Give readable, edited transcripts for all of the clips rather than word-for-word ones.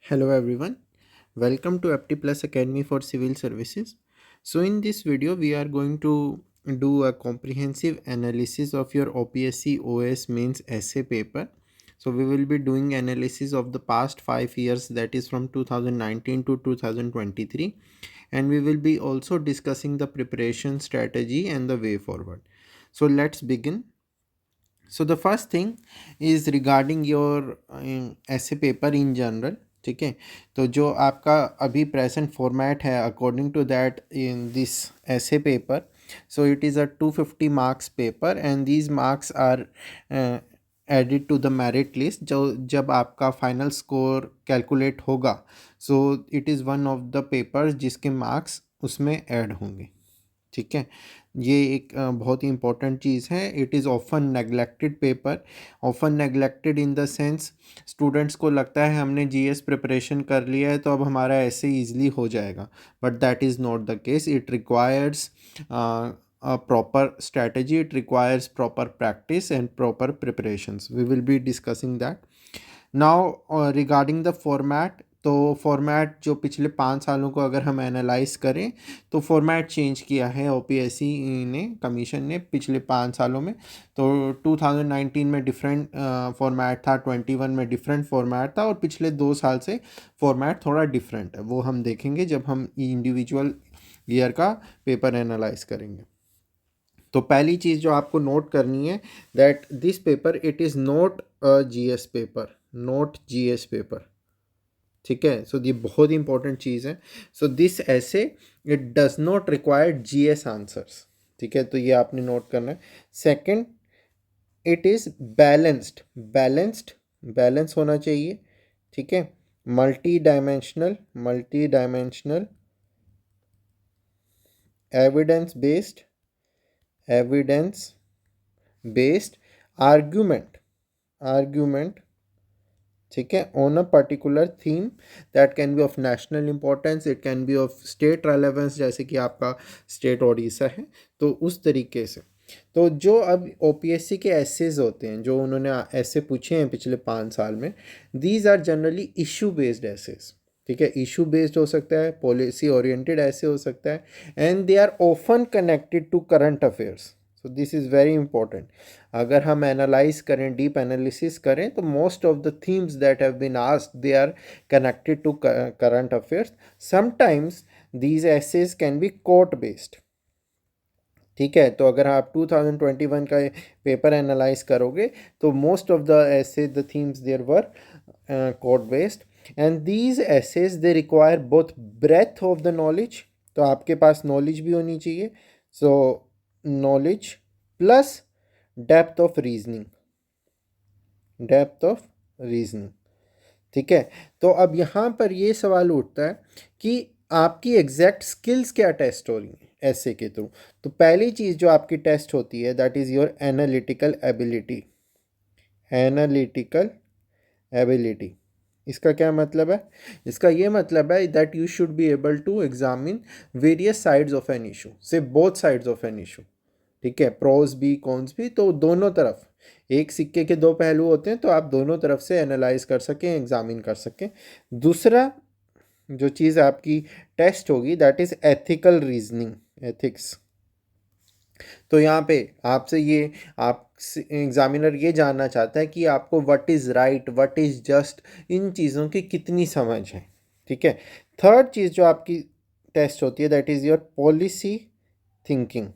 Hello everyone, welcome to Apti Plus Academy for Civil Services. So in this video we are going to do a comprehensive analysis of your OPSC OS mains essay paper. So we will be doing analysis of the past 5 years, that is from 2019 to 2023, and we will be also discussing the preparation strategy and the way forward. So let's begin. So the first thing is regarding your essay paper in general. ठीक है, तो जो आपका अभी present format है according to that in this essay paper, so it is a 250 marks paper and these marks are added to the merit list. जो जब आपका फाइनल स्कोर कैलकुलेट होगा, so it is one of the papers जिसके marks उसमें add होंगे. ठीक है, ये एक बहुत ही इंपॉर्टेंट चीज़ है. It is often neglected paper. Often neglected in the sense students को लगता है हमने जीएस प्रिपरेशन कर लिया है तो अब हमारा ऐसे ईजिली हो जाएगा, but that is not the case. It requires a proper strategy, it requires proper practice and proper preparations. We will be discussing that now. Regarding the format, तो फॉर्मेट जो पिछले 5 सालों को अगर हम एनालाइज करें तो फॉर्मेट चेंज किया है ओपीएससी ने, कमीशन ने, पिछले 5 सालों में. तो 2019 में डिफरेंट फॉर्मेट था, 21 में डिफरेंट फॉर्मेट था, और पिछले 2 साल से फॉर्मेट थोड़ा डिफरेंट है. वो हम देखेंगे जब हम इंडिविजुअल ईयर का पेपर एनालाइज करेंगे. तो पहली चीज़ जो आपको नोट करनी है, that this paper it is not a GS paper, not GS paper. ठीक है, सो ये बहुत ही इंपॉर्टेंट चीज़ है. सो दिस ऐसे it does not require GS answers. ठीक है, तो ये आपने नोट करना है. Second, it is balanced. Balance होना चाहिए. ठीक है, multi dimensional, evidence based argument. ठीक है, on a particular theme that can be of national importance, it can be of state relevance, जैसे कि आपका स्टेट ओडिशा है, तो उस तरीके से. तो जो अब ओपीएससी के एसेज होते हैं, जो उन्होंने ऐसे पूछे हैं पिछले 5 साल में, these are generally issue based essays. ठीक है, इशू बेस्ड हो सकता है, पॉलिसी ओरिएंटेड ऐसे हो सकता है, and they are often connected to current affairs. So this is very important. अगर हम एनालाइज करें, डीप एनालिसिस करें, तो most of the themes that have been asked they are connected to current affairs. Sometimes these essays can be court based. ठीक है, तो अगर आप 2021 का पेपर एनालाइज करोगे तो most of the essays the themes there were court based, and these essays they require both breadth of the knowledge. तो आपके पास नॉलेज भी होनी चाहिए. सो knowledge plus depth of reasoning. ठीक है, तो अब यहाँ पर ये सवाल उठता है कि आपकी एग्जैक्ट स्किल्स क्या टेस्ट हो रही हैं ऐसे के थ्रू. तो पहली चीज़ जो आपकी टेस्ट होती है that is your analytical ability. इसका क्या मतलब है? इसका ये मतलब है that you should be able to examine various sides of an issue, say both sides of an issue. ठीक है, प्रोज भी कॉन्स भी, तो दोनों तरफ, एक सिक्के के दो पहलू होते हैं, तो आप दोनों तरफ से एनालाइज कर सकें, एग्जामिन कर सकें. दूसरा जो चीज़ आपकी टेस्ट होगी that is ethical reasoning, ethics. तो यहाँ पे आपसे ये आप एग्जामिनर ये जानना चाहता है कि आपको what is right, what is just, इन चीज़ों की कितनी समझ है. ठीक है, थर्ड चीज़ जो आपकी टेस्ट होती है that is your policy thinking.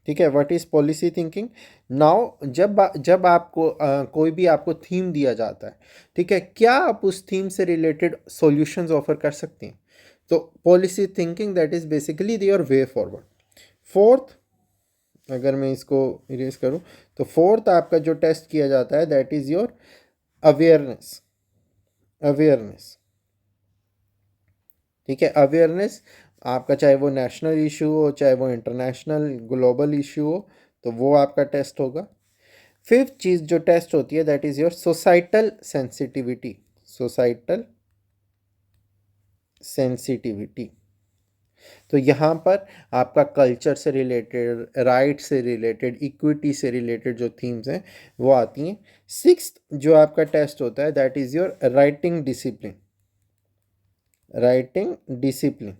ठीक है, what is policy thinking. Now जब आपको कोई भी आपको थीम दिया जाता है, ठीक है, क्या आप उस थीम से रिलेटेड सॉल्यूशंस ऑफर कर सकते हैं. तो policy thinking that is basically your way forward. Fourth, अगर मैं इसको इरेज करूं, तो फोर्थ आपका जो टेस्ट किया जाता है दैट इज़ योर अवेयरनेस. ठीक है, अवेयरनेस आपका, चाहे वो नेशनल इशू हो, चाहे वो इंटरनेशनल ग्लोबल इशू हो, तो वो आपका टेस्ट होगा. फिफ्थ चीज़ जो टेस्ट होती है that is your societal sensitivity. तो यहाँ पर आपका कल्चर से रिलेटेड, राइट से रिलेटेड, इक्विटी से रिलेटेड जो थीम्स हैं वो आती हैं। सिक्स्थ जो आपका टेस्ट होता है that is your writing discipline. Writing discipline,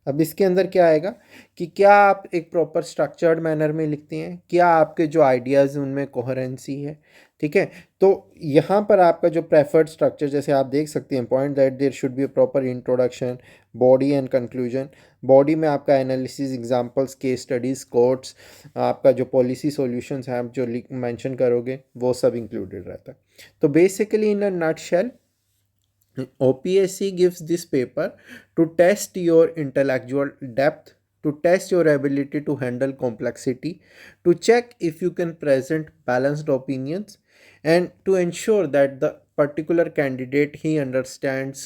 अब इसके अंदर क्या आएगा कि क्या आप एक प्रॉपर स्ट्रक्चर्ड मैनर में लिखते हैं, क्या आपके जो आइडियाज़ उनमें कोहेरेंसी है। ठीक है, तो यहाँ पर आपका जो प्रेफर्ड स्ट्रक्चर, जैसे आप देख सकते हैं point that there should be a proper introduction, body and conclusion. Body में आपका analysis, examples, case studies, quotes, आपका जो पॉलिसी सॉल्यूशंस हैं आप जो मेंशन करोगे वो सब इंक्लूडेड रहता है। तो basically in a nutshell, OPSC gives this paper to test your intellectual depth, to test your ability to handle complexity, to check if you can present balanced opinions, and to ensure that the particular candidate he understands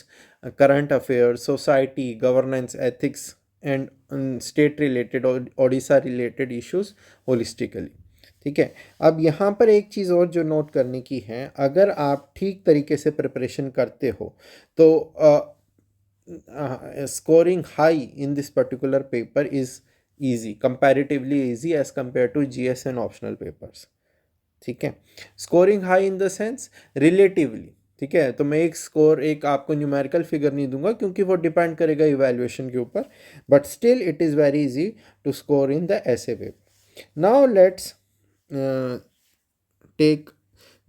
current affairs, society, governance, ethics, and state related or Odisha related issues holistically. ठीक है, अब यहाँ पर एक चीज़ और जो note करने की है, अगर आप ठीक तरीके से प्रिपरेशन करते हो तो scoring high in this particular paper is easy, comparatively easy as compared to GS and optional papers. ठीक है, scoring high in the sense relatively. ठीक है, तो मैं एक स्कोर, एक आपको न्यूमेरिकल फिगर नहीं दूंगा क्योंकि वो डिपेंड करेगा इवैल्यूएशन के ऊपर, but still it is very easy to score in the essay paper. Now let's take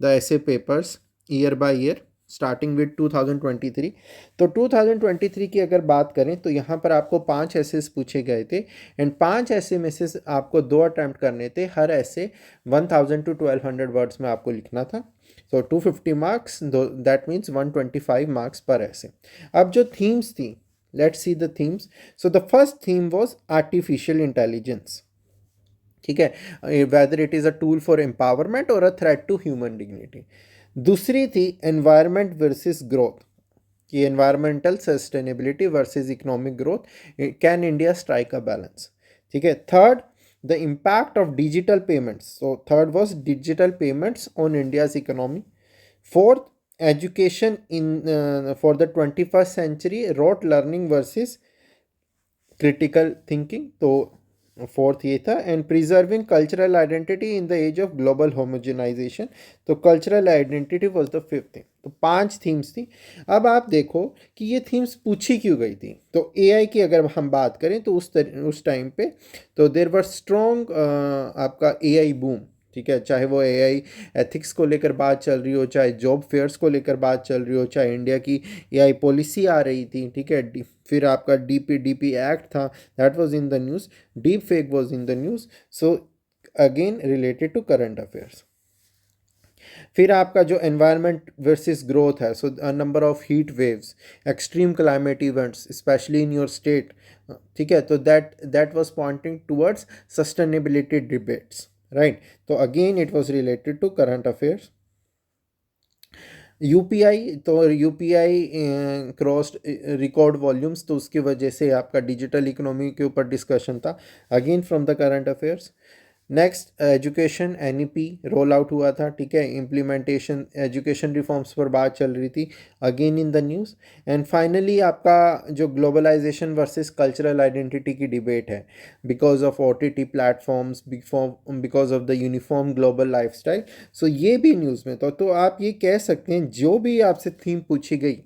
the essay papers year by year starting with 2023। तो 2023 की अगर बात करें तो यहाँ पर आपको 5 एसेस पूछे गए थे, एंड 5 ऐसे में से आपको 2 अटैम्प्ट करने थे। हर ऐसे 1000 to 1200 वर्ड्स में आपको लिखना था। So 250 marks, that means 125 marks पर ऐसे। अब जो थीम्स थी, let's see the themes. So the first theme was artificial intelligence. ठीक है, whether it is a tool for empowerment or a threat to human dignity. दूसरी थी environment versus growth, कि environmental sustainability versus economic growth, can India strike a balance. ठीक है, third the impact of digital payments, so third was digital payments on India's economy. Fourth, education in for the 21st century, rote learning versus critical thinking, तो fourth ये था। And preserving cultural identity in the age of global homogenization, तो cultural identity was the fifth thing. तो 5 themes थी। अब आप देखो कि ये थीम्स पूछी क्यों गई थी। तो एआई की अगर हम बात करें तो उस टाइम पे तो देर वर स्ट्रॉन्ग आपका एआई बूम। ठीक है, चाहे वो एआई एथिक्स को लेकर बात चल रही हो, चाहे जॉब फेयर्स को लेकर बात चल रही हो, चाहे इंडिया की एआई पॉलिसी आ रही थी। ठीक है, फिर आपका डीपी एक्ट था, that was in the news, deepfake was in the news. So again related to current affairs. फिर आपका जो एनवायरनमेंट वर्सेस ग्रोथ है, so number of heat waves, extreme climate events specially in your state. ठीक है, तो that was pointing towards sustainability debates, right. तो again it was related to current affairs. UPI, तो UPI crossed record volumes, तो उसकी वजह से आपका डिजिटल इकोनॉमी के ऊपर डिस्कशन था, again from the current affairs. Next education, NEP roll out हुआ था। ठीक है, इम्प्लीमेंटेशन, एजुकेशन रिफॉर्म्स पर बात चल रही थी, again in the news. And finally आपका जो ग्लोबलाइजेशन वर्सेस कल्चरल आइडेंटिटी की डिबेट है, because of OTT platforms, because of the uniform global lifestyle. So ये भी न्यूज़ में था। तो आप ये कह सकते हैं जो भी आपसे थीम पूछी गई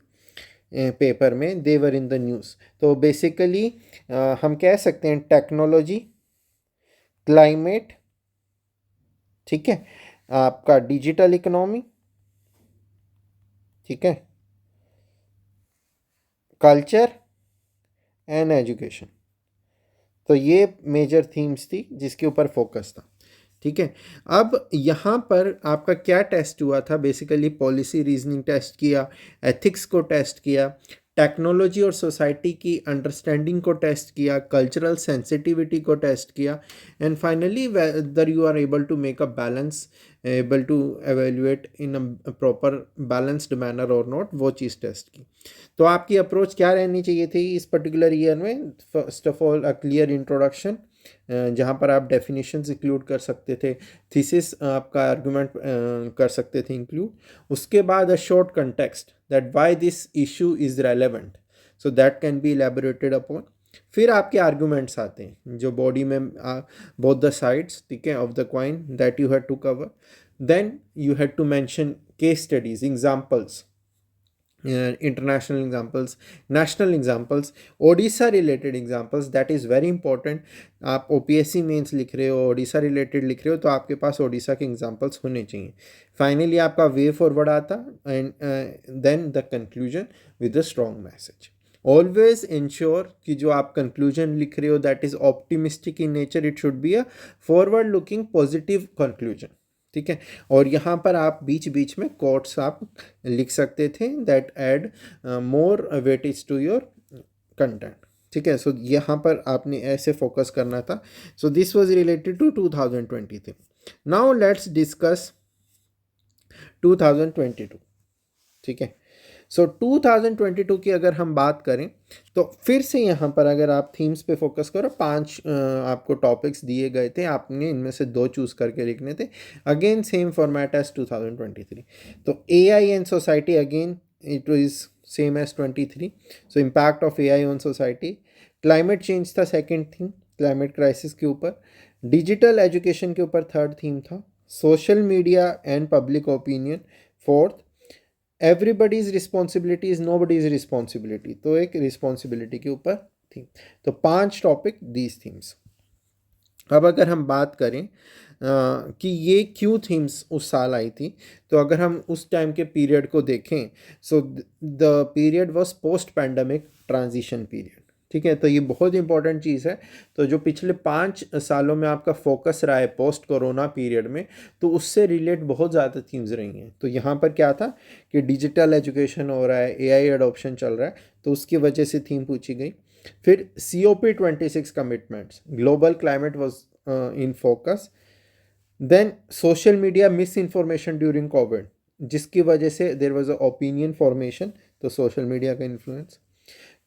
पेपर में, देवर इन द न्यूज़। तो बेसिकली हम कह सकते हैं टेक्नोलॉजी, क्लाइमेट, ठीक है, आपका डिजिटल इकोनॉमी, ठीक है, कल्चर एंड एजुकेशन। तो ये मेजर थीम्स थी जिसके ऊपर फोकस था। ठीक है, अब यहाँ पर आपका क्या टेस्ट हुआ था, बेसिकली पॉलिसी रीजनिंग टेस्ट किया, एथिक्स को टेस्ट किया, टेक्नोलॉजी और सोसाइटी की अंडरस्टैंडिंग को टेस्ट किया, कल्चरल सेंसिटिविटी को टेस्ट किया, and finally whether you are able to make a balance, able to evaluate in a proper balanced manner और नॉट, वो चीज़ टेस्ट की। तो आपकी अप्रोच क्या रहनी चाहिए थी इस पर्टिकुलर ईयर में? First of all a clear introduction, जहाँ पर आप डेफिनेशंस इंक्लूड कर सकते थे, थीसिस आपका आर्गुमेंट कर सकते थे इंक्लूड। उसके बाद a short context that why this issue is relevant, so that can be elaborated upon. फिर आपके आर्गुमेंट्स आते हैं जो बॉडी में बोथ द साइड्स, ठीक है, of the coin that you have to cover. Then you have to mention case studies, examples, international examples, national examples, Odisha related examples. That is very important. आप OPSC mains लिख रहे हो, Odisha related लिख रहे हो, तो आपके पास ओडिशा के एग्जाम्पल्स होने चाहिए. फाइनली आपका वे फॉरवर्ड आता, and then the conclusion with a strong message. Always ensure कि जो आप कंक्लूजन लिख रहे हो that is optimistic in nature. It should be a forward looking positive conclusion, ठीक है. और यहाँ पर आप बीच बीच में कोट्स आप लिख सकते थे that add more weightage to your content, ठीक है. सो यहाँ पर आपने ऐसे फोकस करना था. So this was related to 2023. Now let's discuss 2022, ठीक है. सो 2022 की अगर हम बात करें तो फिर से यहाँ पर अगर आप थीम्स पे फोकस करो, 5 आपको टॉपिक्स दिए गए थे, आपने इनमें से 2 चूज़ करके लिखने थे. Again same format as 2023. तो AI and society, again it is same as 23. So impact of AI on society. Climate change था सेकेंड थीम, क्लाइमेट क्राइसिस के ऊपर. डिजिटल एजुकेशन के ऊपर थर्ड थीम था. Social media and public opinion fourth. Everybody's responsibility is nobody's responsibility, तो एक responsibility के ऊपर थीम. तो 5 टॉपिक, दीज थीम्स. अब अगर हम बात करें कि ये क्यों थीम्स उस साल आई थी, तो अगर हम उस टाइम के पीरियड को देखें, so the period was post pandemic transition period, ठीक है. तो ये बहुत इंपॉर्टेंट चीज़ है. तो जो पिछले 5 सालों में आपका फोकस रहा है पोस्ट कोरोना पीरियड में, तो उससे रिलेट बहुत ज़्यादा थीम्स रही हैं. तो यहाँ पर क्या था कि डिजिटल एजुकेशन हो रहा है, AI एडॉप्शन चल रहा है, तो उसकी वजह से थीम पूछी गई. फिर COP26 commitments, global climate was in focus. Then social media misinformation during covid, जिसकी वजह से there was a opinion formation, तो सोशल मीडिया का influence.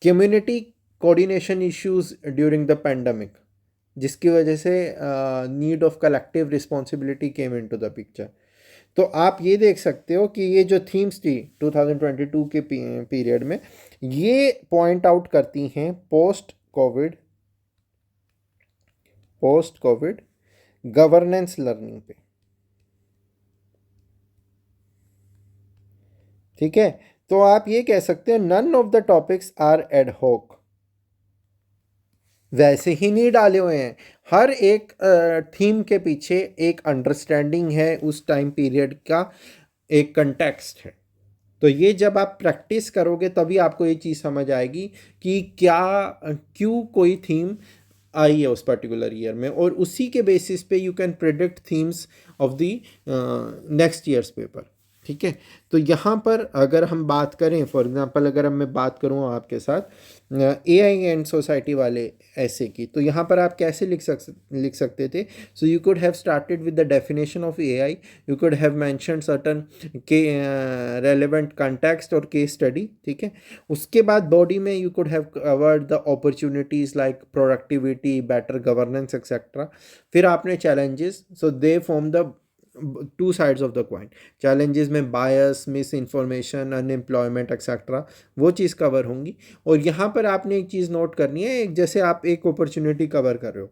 Community coordination issues during the pandemic, जिसकी वजह से need of collective responsibility came into the picture. तो आप ये देख सकते हो कि ये जो थीम्स थी 2022 के पीरियड में, ये पॉइंट आउट करती हैं पोस्ट कोविड गवर्नेंस लर्निंग पे, ठीक है. तो आप ये कह सकते हो none of the topics are ad hoc, वैसे ही नहीं डाले हुए हैं. हर एक थीम के पीछे एक अंडरस्टैंडिंग है, उस टाइम पीरियड का एक कंटेक्स्ट है. तो ये जब आप प्रैक्टिस करोगे तभी आपको ये चीज़ समझ आएगी कि क्या क्यों कोई थीम आई है उस पर्टिकुलर ईयर में, और उसी के बेसिस पे you can predict themes of the next years paper, ठीक है. तो यहाँ पर अगर हम बात करें, फॉर एग्जांपल अगर मैं बात करूँ आपके साथ AI एंड सोसाइटी वाले ऐसे की, तो यहाँ पर आप कैसे लिख सकते थे. So you could have started with the definition of AI. You could have mentioned certain के रेलेवेंट कॉन्टेक्स्ट और केस स्टडी, ठीक है. उसके बाद बॉडी में you could have covered the opportunities like productivity, better governance etcetera. फिर आपने challenges, so they form the 2 sides of the coin. Challenges में बायस, मिस इन्फॉर्मेशन, अनएम्प्लॉयमेंट एक्सेट्रा, वो चीज़ कवर होंगी. और यहाँ पर आपने एक चीज़ नोट करनी है, एक जैसे आप एक अपॉर्चुनिटी कवर कर रहे हो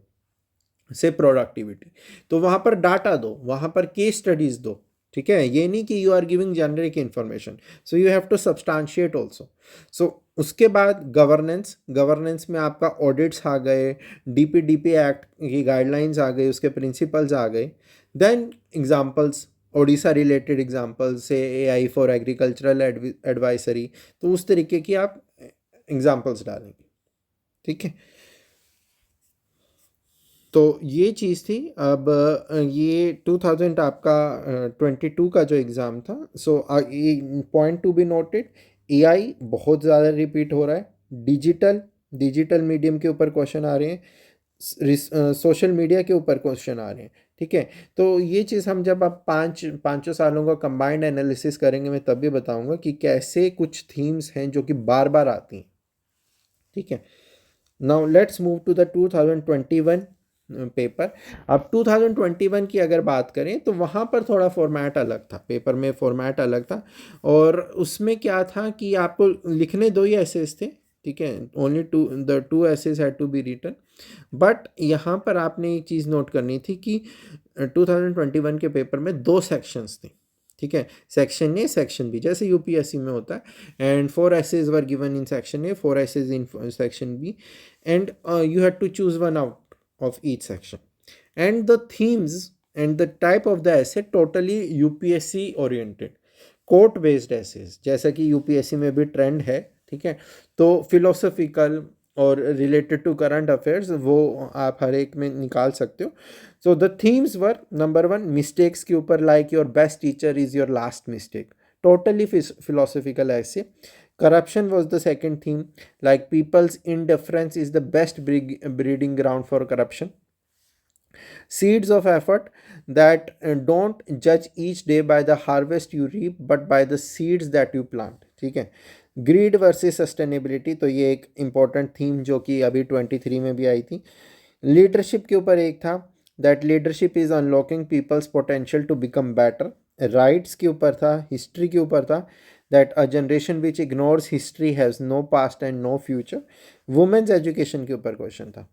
से प्रोडक्टिविटी, तो वहाँ पर डाटा दो, वहाँ पर केस स्टडीज़ दो, ठीक है. ये नहीं कि you are giving generic information, so you have to substantiate also. So उसके बाद गवर्नेंस में आपका ऑडिट्स आ गए, DPDP एक्ट की गाइडलाइंस आ गई, उसके प्रिंसिपल्स आ गए. Then examples, Odisha related examples से AI फॉर एग्रीकल्चरल एडवाइजरी, तो उस तरीके की आप एग्जाम्पल्स डालेंगे, ठीक है. तो ये चीज़ थी. अब ये 2000 आपका 22 का जो एग्ज़ाम था, so point to be noted, AI बहुत ज़्यादा रिपीट हो रहा है. डिजिटल मीडियम के ऊपर क्वेश्चन आ रहे हैं, सोशल मीडिया के ऊपर क्वेश्चन आ रहे हैं, ठीक है. तो ये चीज़ हम जब आप पाँचों सालों का कंबाइंड एनालिसिस करेंगे, मैं तब भी बताऊंगा कि कैसे कुछ थीम्स हैं जो कि बार बार आती हैं, ठीक है. Now let's move to the 2021 paper. अब 2021 की अगर बात करें तो वहाँ पर थोड़ा फॉर्मेट अलग था, पेपर में फॉर्मेट अलग था. और उसमें क्या था कि आपको लिखने 2 ही एसेस थे, ठीक है, only two essays had to be written. But यहाँ पर आपने एक चीज़ नोट करनी थी कि 2021 के पेपर में 2 सेक्शंस थे, ठीक है, सेक्शन ए सेक्शन बी, जैसे यूपीएससी में होता है। And 4 essays were given in section A, 4 essays in section B, and you had to choose one out of each section. And the themes and the type of the essay totally UPSC oriented, quote based essays, जैसा कि UPSC में भी trend है, ठीक है। तो philosophical और related to current affairs वो आप हर एक में निकाल सकते हो। So the themes were, number 1 mistakes के ऊपर, like your best teacher is your last mistake, totally philosophical essay. Corruption was the second theme, like people's indifference is the best breeding ground for corruption. Seeds of effort, that don't judge each day by the harvest you reap but by the seeds that you plant, ठीक है। Grid versus sustainability, तो ये एक important theme जो कि अभी 23 में भी आई थी। लीडरशिप के ऊपर एक था, that leadership is unlocking people's potential to become better. Rights के ऊपर था, हिस्ट्री के ऊपर था, that a generation which ignores history has no past and no future. Women's education के ऊपर क्वेश्चन था,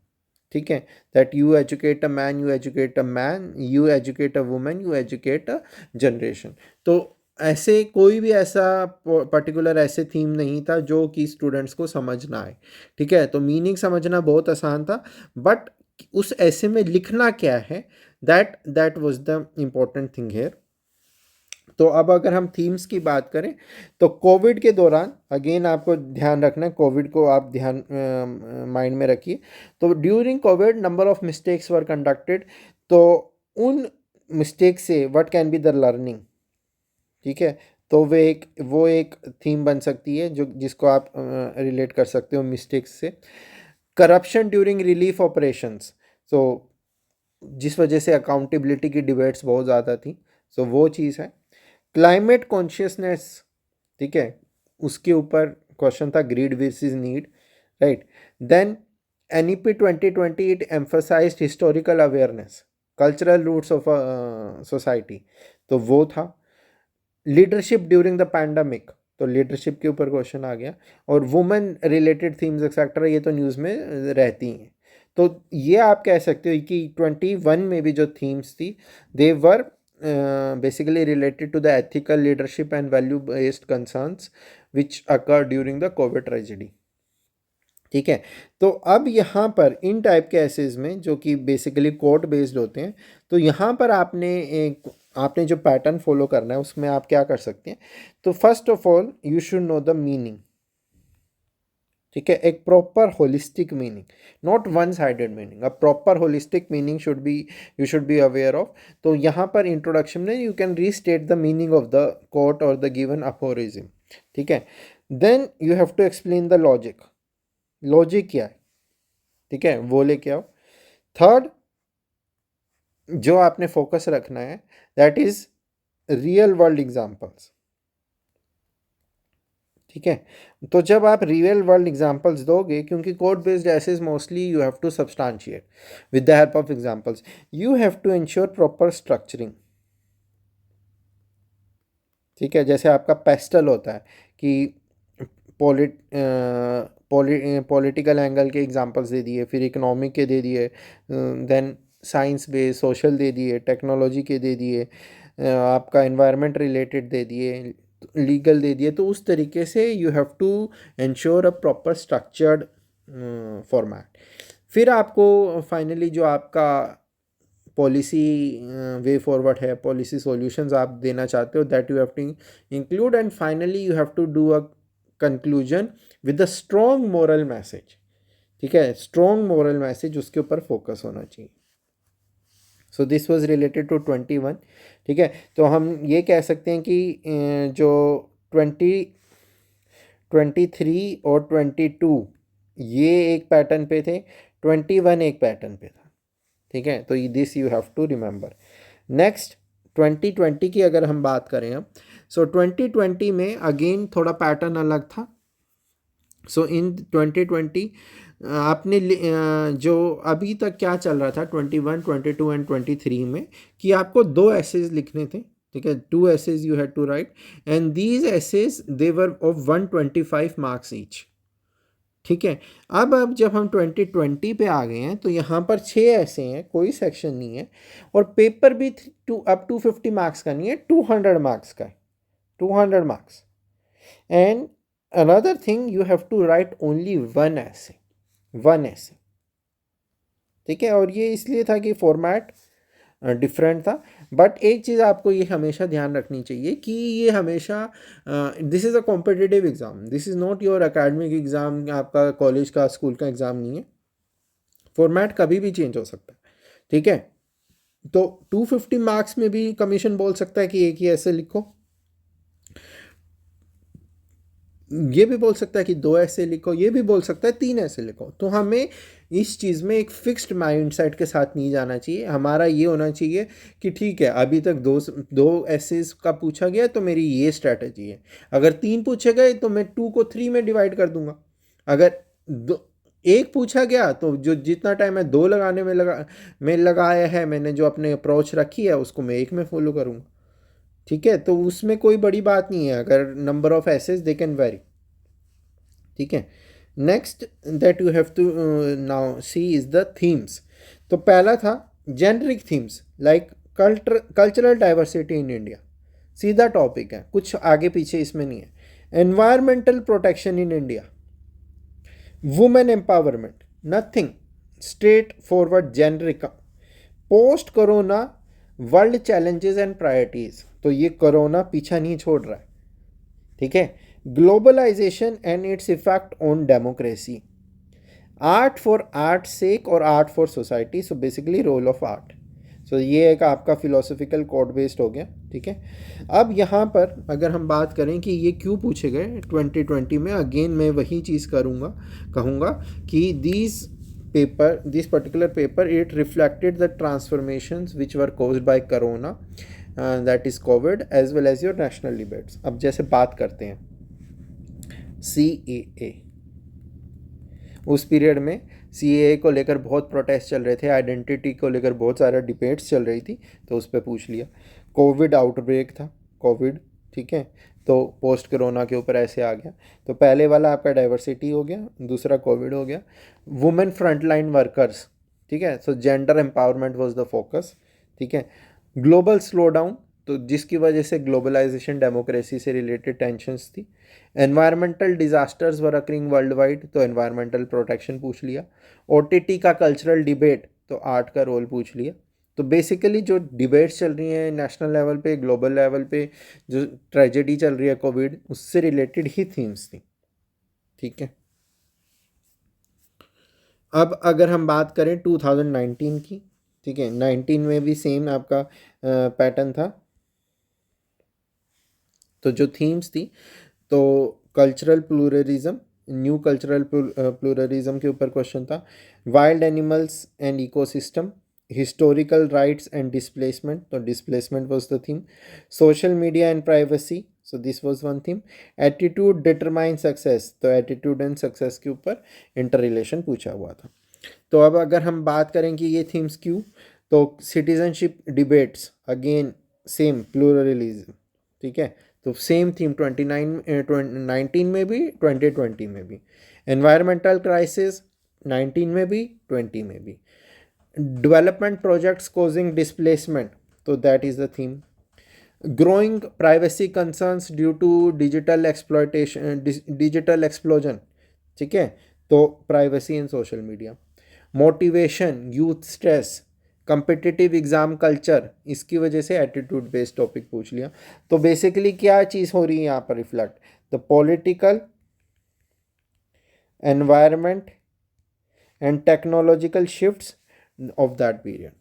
ठीक है, that you educate a man, you educate a man, you educate a woman, you educate a generation. तो ऐसे कोई भी ऐसा पर्टिकुलर ऐसे थीम नहीं था जो कि स्टूडेंट्स को समझ ना आए, ठीक है। तो मीनिंग समझना बहुत आसान था, बट उस ऐसे में लिखना क्या है, that was the important thing here. तो अब अगर हम थीम्स की बात करें तो कोविड के दौरान, अगेन आपको ध्यान रखना है, कोविड को आप ध्यान माइंड में रखिए। तो during Covid number of mistakes were conducted, तो उन मिस्टेक से what can be the learning, ठीक है। तो वो एक थीम बन सकती है जो जिसको आप रिलेट कर सकते हो मिस्टेक्स से। करप्शन ड्यूरिंग रिलीफ ऑपरेशंस, तो जिस वजह से अकाउंटेबिलिटी की डिबेट्स बहुत ज़्यादा थी, सो वो चीज़ है। क्लाइमेट कॉन्शियसनेस, ठीक है, उसके ऊपर क्वेश्चन था, greed versus need, right. Then NEP 2020 it emphasized historical awareness, cultural roots of society, तो वो था। लीडरशिप ड्यूरिंग द पैंडमिक, तो लीडरशिप के ऊपर क्वेश्चन आ गया। और वुमेन रिलेटेड थीम्स एक्सेट्रा, ये तो न्यूज़ में रहती हैं। तो ये आप कह सकते हो कि 21 में भी जो थीम्स थी, दे वर basically related to the ethical leadership and value based concerns which occurred during the COVID tragedy, ठीक है। तो अब यहाँ पर इन टाइप के एसेज में जो कि बेसिकली कोर्ट बेस्ड होते हैं, तो यहाँ पर आपने जो पैटर्न फॉलो करना है उसमें आप क्या कर सकते हैं। तो first of all you should know the meaning, ठीक है, एक proper holistic meaning, not one sided meaning, a proper holistic meaning you should be aware of. तो यहाँ पर इंट्रोडक्शन में you can restate the meaning of the quote और the given aphorism, ठीक है। Then you have to explain the logic, logic क्या है, ठीक है, वो लेके आओ। थर्ड जो आपने फोकस रखना है, that is real world examples, ठीक है। तो जब आप रियल वर्ल्ड एग्जांपल्स दोगे, क्योंकि quote based essays mostly you have to substantiate with the help of examples, you have to ensure proper structuring, ठीक है। जैसे आपका पेस्टल होता है कि पॉलिटिकल एंगल के एग्जांपल्स दे दिए, फिर इकोनॉमिक के दे दिए, देन साइंस बेस्ड सोशल दे दिए, टेक्नोलॉजी के दे दिए, आपका एनवायरनमेंट रिलेटेड दे दिए, लीगल दे दिए। तो उस तरीके से you have to ensure a proper structured format. फिर आपको फाइनली जो आपका पॉलिसी वे फॉरवर्ड है, पॉलिसी सॉल्यूशंस आप देना चाहते हो, that you have to include. And finally you have to do a conclusion with a strong moral message, ठीक है, स्ट्रॉन्ग मोरल मैसेज, उसके ऊपर फोकस होना चाहिए। So this was related to 21, ठीक है। तो हम ये कह सकते हैं कि जो 23 और 22 ये एक पैटर्न पे थे, 21 एक पैटर्न पे था, ठीक है। तो this you have to remember. Next 2020 की अगर हम बात करें अब, सो 2020 में अगेन थोड़ा पैटर्न अलग था। सो इन 2020 आपने जो अभी तक क्या चल रहा था 21, 22 एंड 23 में, कि आपको 2 एसेज लिखने थे, ठीक है, 2 essays you had to write, and these essays they were of 125 marks each, ठीक है। अब जब हम 2020 पे आ गए हैं तो यहाँ पर 6 ऐसे हैं, कोई सेक्शन नहीं है, और पेपर भी अब 250 मार्क्स का नहीं है, 200 मार्क्स का है, 200 marks. And another thing, you have to write only one essay, one essay. ठीक है, और ये इसलिए था कि फॉर्मेट डिफरेंट था। बट एक चीज़ आपको ये हमेशा ध्यान रखनी चाहिए कि ये हमेशा this is a competitive exam, this is not your academic exam, आपका कॉलेज का स्कूल का एग्ज़ाम नहीं है। फॉर्मेट कभी भी चेंज हो सकता है। ठीक है, तो 250 मार्क्स में भी कमीशन बोल सकता है कि एक ही ऐसे लिखो, ये भी बोल सकता है कि 2 ऐसे लिखो, ये भी बोल सकता है 3 ऐसे लिखो। तो हमें इस चीज़ में एक फिक्स्ड माइंडसेट के साथ नहीं जाना चाहिए। हमारा ये होना चाहिए कि ठीक है, अभी तक दो ऐसेस का पूछा गया तो मेरी ये स्ट्रैटेजी है। अगर 3 पूछे गए तो मैं 2 को 3 में डिवाइड कर दूंगा। अगर एक पूछा गया तो जो जितना टाइम मैं 2 लगाने में लगाया है, मैंने जो अपने अप्रोच रखी है उसको मैं एक में फॉलो करूँगा। ठीक है, तो उसमें कोई बड़ी बात नहीं है अगर number of essays they can vary. ठीक है, next that you have to now see is the themes. तो पहला था generic themes like cultural diversity in India, सीधा टॉपिक है, कुछ आगे पीछे इसमें नहीं है। Environmental protection in India, women empowerment, nothing, straightforward generic. Post corona world challenges and priorities, तो ये कोरोना पीछा नहीं छोड़ रहा है। ठीक है, globalization and its effect on democracy, art for art sake or art for society, so basically role of art. सो ये एक आपका फिलोसफिकल कोड बेस्ड हो गया। ठीक है, अब यहाँ पर अगर हम बात करें कि ये क्यों पूछे गए 2020 में, अगेन मैं वही चीज़ कहूँगा कि this particular paper it reflected the transformations which were caused by corona, that is covid, as well as your national debates. अब जैसे बात करते हैं CAA, उस पीरियड में CAA को लेकर बहुत प्रोटेस्ट चल रहे थे, आइडेंटिटी को लेकर बहुत सारा डिबेट्स चल रही थी, तो उस पर पूछ लिया। कोविड आउटब्रेक था, कोविड, ठीक है, तो पोस्ट कोरोना के ऊपर ऐसे आ गया। तो पहले वाला आपका डाइवर्सिटी हो गया, दूसरा कोविड हो गया। वुमेन फ्रंटलाइन वर्कर्स, ठीक है, सो gender empowerment was the focus. ठीक है, ग्लोबल स्लो डाउन, तो जिसकी वजह से ग्लोबलाइजेशन डेमोक्रेसी से रिलेटेड टेंशंस थी। एनवायरमेंटल डिजास्टर्स वर अकरिंग वर्ल्ड वाइड, तो एनवायरमेंटल प्रोटेक्शन पूछ लिया। OTT का कल्चरल डिबेट, तो आर्ट का रोल पूछ लिया। तो बेसिकली जो डिबेट्स चल रही हैं नेशनल लेवल पे, ग्लोबल लेवल पे, जो ट्रेजेडी चल रही है कोविड, उससे रिलेटेड ही थीम्स थी। ठीक है, अब अगर हम बात करें 2019 की, ठीक है, 19 में भी सेम आपका पैटर्न था। तो जो थीम्स थी, तो cultural pluralism, new cultural pluralism के ऊपर क्वेश्चन था। Wild animals and ecosystem, historical rights and displacement, तो displacement was the theme. Social media and privacy, so this was one theme. Attitude determine success, तो attitude and success के ऊपर inter relation पूछा हुआ था। तो अब अगर हम बात करें कि ये थीम्स क्यों, तो citizenship debates, again same pluralism. ठीक है, तो सेम थीम 19 में भी, 2020 में भी। एनवायरमेंटल क्राइसिस 19 में भी, 20 में भी। डेवलपमेंट प्रोजेक्ट्स कॉजिंग डिस्प्लेसमेंट, तो that is the theme. Growing privacy concerns due to digital exploitation, digital explosion, ठीक है, तो privacy in social media. Motivation, youth stress, competitive exam culture, इसकी वजह से एटीट्यूड बेस्ड टॉपिक पूछ लिया। तो बेसिकली क्या चीज़ हो रही है यहाँ पर reflect, the political, environment and technological shifts of that period.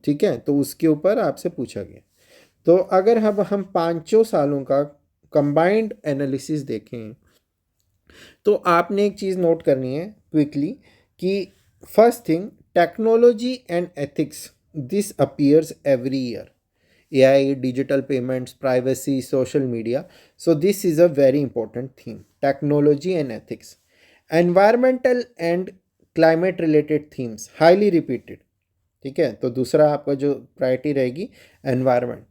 ठीक है, तो उसके ऊपर आपसे पूछा गया। तो अगर हम पाँचों सालों का कंबाइंड एनालिसिस देखें, तो आपने एक चीज़ नोट करनी है क्विकली कि first thing, technology and ethics, this appears every year. AI, digital payments, privacy, social media. So this is a very important theme. Technology and ethics. Environmental and climate related themes, highly repeated. ठीक है, तो दूसरा आपका जो priority रहेगी environment,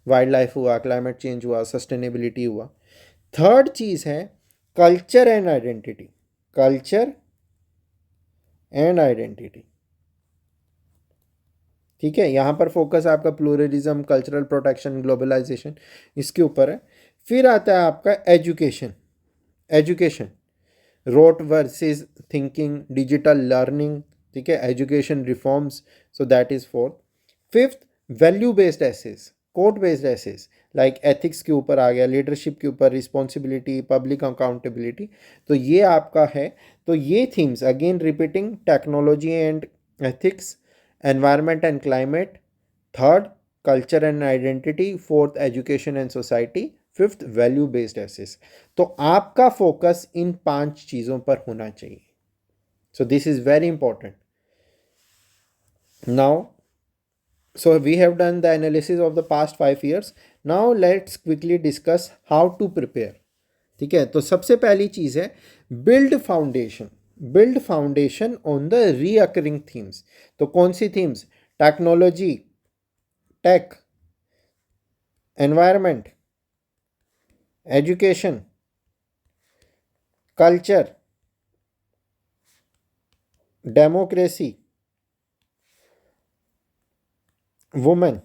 wild life हुआ, climate change हुआ, sustainability हुआ। थर्ड चीज़ है culture and identity. Culture and identity. ठीक है, यहाँ पर फोकस आपका प्लूरलिज्म, कल्चरल प्रोटेक्शन, ग्लोबलाइजेशन, इसके ऊपर है। फिर आता है आपका education. Education, rote versus thinking, digital learning, ठीक है, education reforms, so that is fourth. Fifth, value based essays, quote based essays, like ethics के ऊपर आ गया, लीडरशिप के ऊपर, रिस्पॉन्सिबिलिटी, पब्लिक अकाउंटेबिलिटी, तो ये आपका है। तो ये themes again repeating, technology and ethics, environment and climate, third culture and identity, fourth education and society, fifth value based essays. तो आपका फोकस इन 5 चीजों पर होना चाहिए। So this is very important. Now, so we have done the analysis of the past 5 years. Now let's quickly discuss how to prepare. ठीक है, तो सबसे पहली चीज है build foundation. Build foundation on the recurring themes. तो कौन सी themes? Technology, tech, environment, education, culture, democracy, women,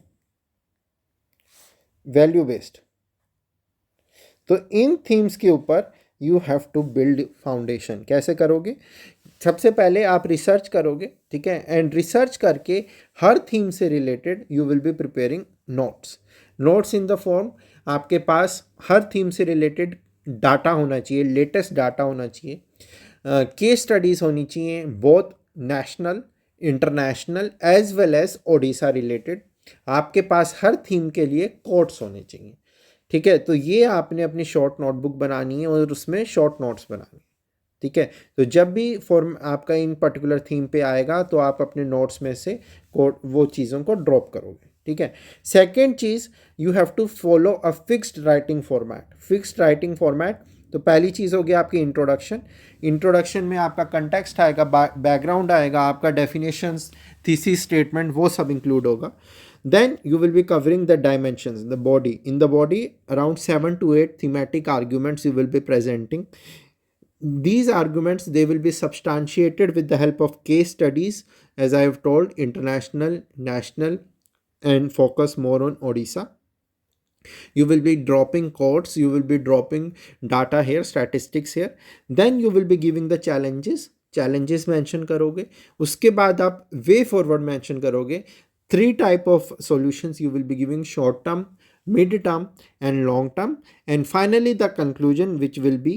value based. तो इन थीम्स के ऊपर you have to build foundation. कैसे करोगे? सबसे पहले आप रिसर्च करोगे, ठीक है, एंड रिसर्च करके हर थीम से related you will B preparing notes. Notes in the form, आपके पास हर थीम से रिलेटेड डाटा होना चाहिए, लेटेस्ट डाटा होना चाहिए, केस स्टडीज़ होनी चाहिए, both national, international as well as Odisha related. आपके पास हर थीम के लिए कोट्स होने चाहिए। ठीक है, तो ये आपने अपनी शॉर्ट नोटबुक बनानी है और उसमें शॉर्ट नोट्स बनानी है। ठीक है, तो जब भी फॉर्म आपका इन पर्टिकुलर थीम पे आएगा तो आप अपने नोट्स में से वो चीज़ों को ड्रॉप करोगे। ठीक है, सेकेंड चीज़, you have to follow a fixed writing format. Fixed writing format, तो पहली चीज़ होगी आपकी इंट्रोडक्शन। इंट्रोडक्शन में आपका कंटेक्स्ट आएगा, बैकग्राउंड आएगा, आपका डेफिनेशंस, थीसिस स्टेटमेंट, वो सब इंक्लूड होगा। Then you will be covering the dimensions, the body. In the body, around 7 to 8 thematic arguments you will be presenting. These arguments, they will be substantiated with the help of case studies, as I have told, international, national, and focus more on Odisha. You will be dropping quotes, you will be dropping data here, statistics here. Then you will be giving the challenges mention करोगे। उसके बाद आप way forward mention करोगे। 3 type of solutions you will be giving: short term, mid term, and long term. And finally the conclusion, which will be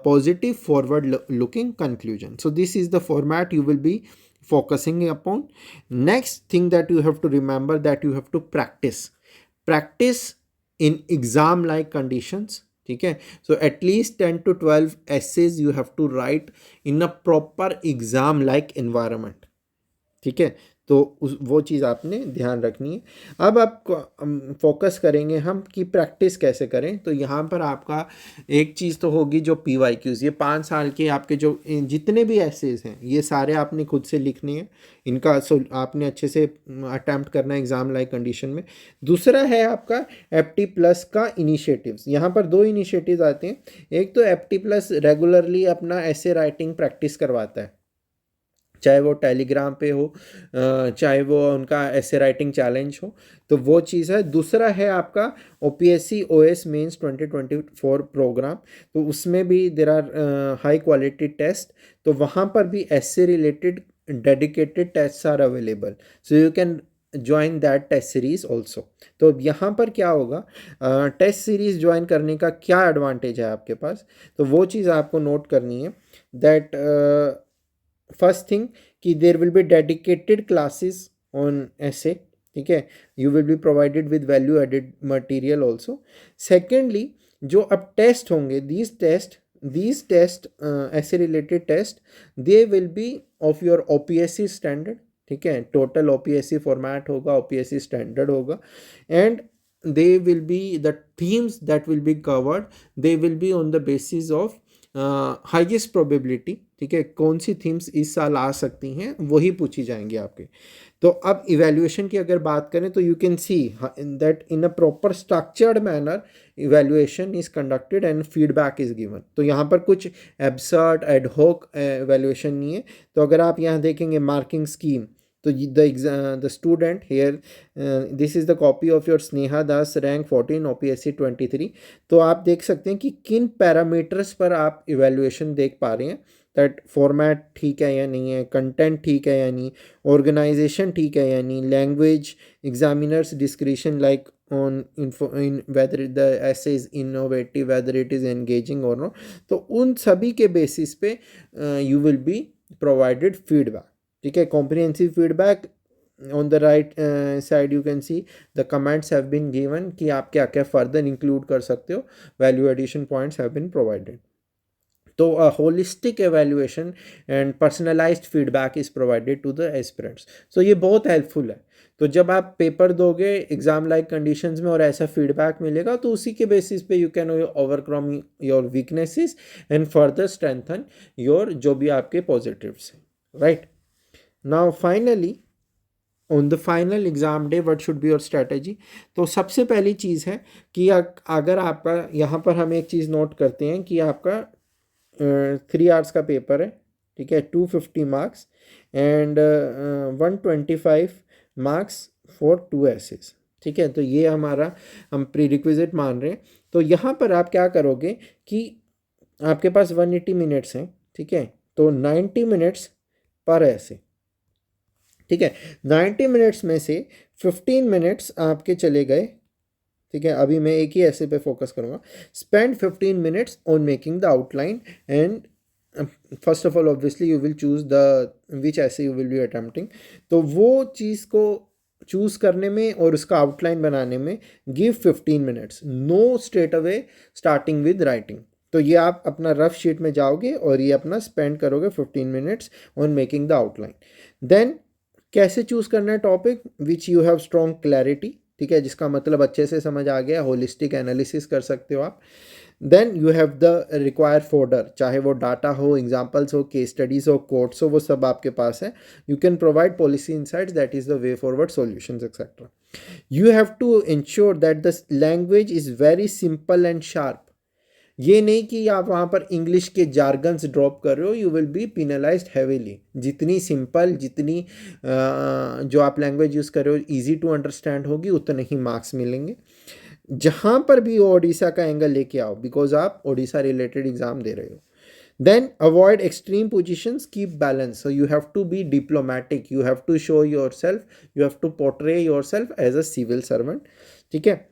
positive forward looking conclusion. So this is the format you will be focusing upon. Next thing that you have to remember, that you have to practice in exam like conditions. ठीक है, so at least 10 to 12 essays you have to write in a proper exam like environment. ठीक है, तो वो चीज़ आपने ध्यान रखनी है। अब आप फोकस करेंगे हम कि प्रैक्टिस कैसे करें। तो यहाँ पर आपका एक चीज़ तो होगी जो PYQs, ये 5 साल के आपके जो जितने भी एसेज हैं ये सारे आपने खुद से लिखने हैं। इनका आपने अच्छे से अटैम्प्ट करना है एग्ज़ाम लाइक कंडीशन में। दूसरा है आपका FT+ का इनिशिएटिव्स। यहाँ पर 2 इनिशिएटिव्स आते हैं। एक तो FT+ रेगुलरली अपना ऐसे राइटिंग प्रैक्टिस करवाता है, चाहे वो टेलीग्राम पे हो, चाहे वो उनका ऐसे राइटिंग चैलेंज हो, तो वो चीज़ है। दूसरा है आपका OPSC OS मेंस 2024 प्रोग्राम। तो उसमें भी there are high quality test, तो वहाँ पर भी essay related dedicated test are available, so you can join that test series also. तो यहाँ पर क्या होगा, टेस्ट सीरीज ज्वाइन करने का क्या एडवांटेज है आपके पास, तो वो चीज़ आपको नोट करनी है। दैट फर्स्ट थिंग कि there will be dedicated classes on essay, ठीक है, you will be provided with value added material also. Secondly, जो अब टेस्ट होंगे, these test essay related test, they will be of your OPSC standard. ठीक है, total OPSC format होगा, OPSC standard होगा, and they will be the themes that will be covered, they will be on the basis of highest probability, ठीक है, कौन सी themes इस साल आ सकती हैं वही पूछी जाएंगी आपके। तो अब इवैल्यूएशन की अगर बात करें तो you can see that in a proper structured manner evaluation is conducted and feedback is given. तो यहाँ पर कुछ एब्सर्ड एड होक इवैल्यूएशन नहीं है। तो अगर आप यहाँ देखेंगे मार्किंग स्कीम, तो the student here, this is the copy of your Sneha Das rank 14 OPSC 23। तो आप देख सकते हैं कि किन पैरामीटर्स पर आप इवैल्यूएशन देख पा रहे हैं, दैट फॉर्मेट ठीक है या नहीं है, कंटेंट ठीक है या नहीं, ऑर्गेनाइजेशन ठीक है या नहीं, language, examiners discretion like on in whether the essay is innovative, whether it is engaging or not। तो उन सभी के बेसिस पे you will be provided feedback। ठीक है, comprehensive feedback on the right side you can see the comments have been given कि आप क्या क्या further include कर सकते हो, value addition points have been provided। तो a holistic evaluation and personalized feedback is provided to the aspirants। so ये बहुत हेल्पफुल है। तो जब आप पेपर दोगे एग्जाम लाइक कंडीशंस में और ऐसा फीडबैक मिलेगा तो उसी के बेसिस पे you can overcome your weaknesses and further strengthen your जो भी आपके पॉजिटिव्स हैं, right. Now finally on the final exam day what should be your strategy. तो सबसे पहली चीज़ है कि अगर आपका यहाँ पर हम एक चीज़ नोट करते हैं कि आपका 3 आवर्स का पेपर है, ठीक है, 250 marks and 125 marks for 2 essays, ठीक है। तो ये हमारा हम प्री रिक्विजिट मान रहे हैं। तो यहाँ पर आप क्या करोगे कि आपके पास 180 मिनट्स हैं, ठीक है, तो 90 मिनट्स पर ऐसे, ठीक है। 90 मिनट्स में से 15 मिनट्स आपके चले गए, ठीक है। अभी मैं एक ही ऐसे पे फोकस करूँगा। Spend 15 minutes on making the outline and first of all obviously you will choose the which ऐसे यू विल बी अटेम्प्टिंग। तो वो चीज़ को चूज करने में और उसका आउटलाइन बनाने में give 15 minutes, no straight away starting with writing. तो ये आप अपना रफ शीट में जाओगे और ये अपना स्पेंड करोगे 15 minutes on making the outline. Then कैसे चूज करना है topic which you have strong clarity, ठीक है, जिसका मतलब अच्छे से समझ आ गया, होलिस्टिक एनालिसिस कर सकते हो आप। Then you have the require folder, चाहे वो डाटा हो, एग्जाम्पल्स हो, केस स्टडीज हो, कोड्स हो, वो सब आपके पास है। You can provide policy insights, that is the way forward solutions etcetera. You have to ensure that the language is very simple and sharp. ये नहीं कि आप वहाँ पर इंग्लिश के जार्गन्स ड्रॉप कर रहे हो, यू विल बी पिनलाइज्ड हैवीली। जितनी सिंपल, जितनी जो आप लैंग्वेज यूज़ कर रहे हो इजी टू अंडरस्टैंड होगी, उतने ही मार्क्स मिलेंगे। जहाँ पर भी ओडिशा का एंगल लेके आओ, बिकॉज आप ओडिशा रिलेटेड एग्जाम दे रहे हो। Then avoid extreme positions, keep balance. So you have to be diplomatic, you have to show yourself, you have to portray yourself as a civil servant, ठीक है।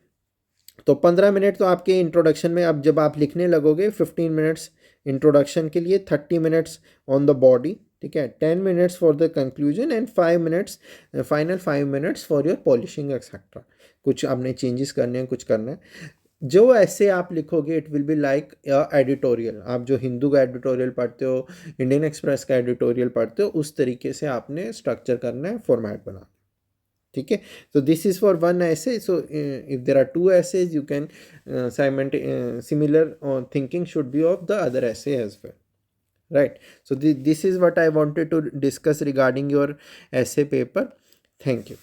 तो 15 minute तो आपके introduction में, अब जब आप लिखने लगोगे 15 मिनट्स इंट्रोडक्शन के लिए, 30 मिनट्स ऑन द बॉडी, ठीक है, 10 minutes for the conclusion and 5 minutes final 5 minutes for your polishing etcetera. कुछ आपने चेंजेस करने हैं, कुछ करना है। जो ऐसे आप लिखोगे it will be like editorial. आप जो हिंदू का एडिटोरियल पढ़ते हो, इंडियन एक्सप्रेस का एडिटोरियल पढ़ते हो, उस तरीके से आपने स्ट्रक्चर करना है, फॉर्मेट बना, ठीक है। so this is for one essay। so if there are 2 essays you can similar thinking should be of the other essay as well, right। so this is what I wanted to discuss regarding your essay paper। thank you।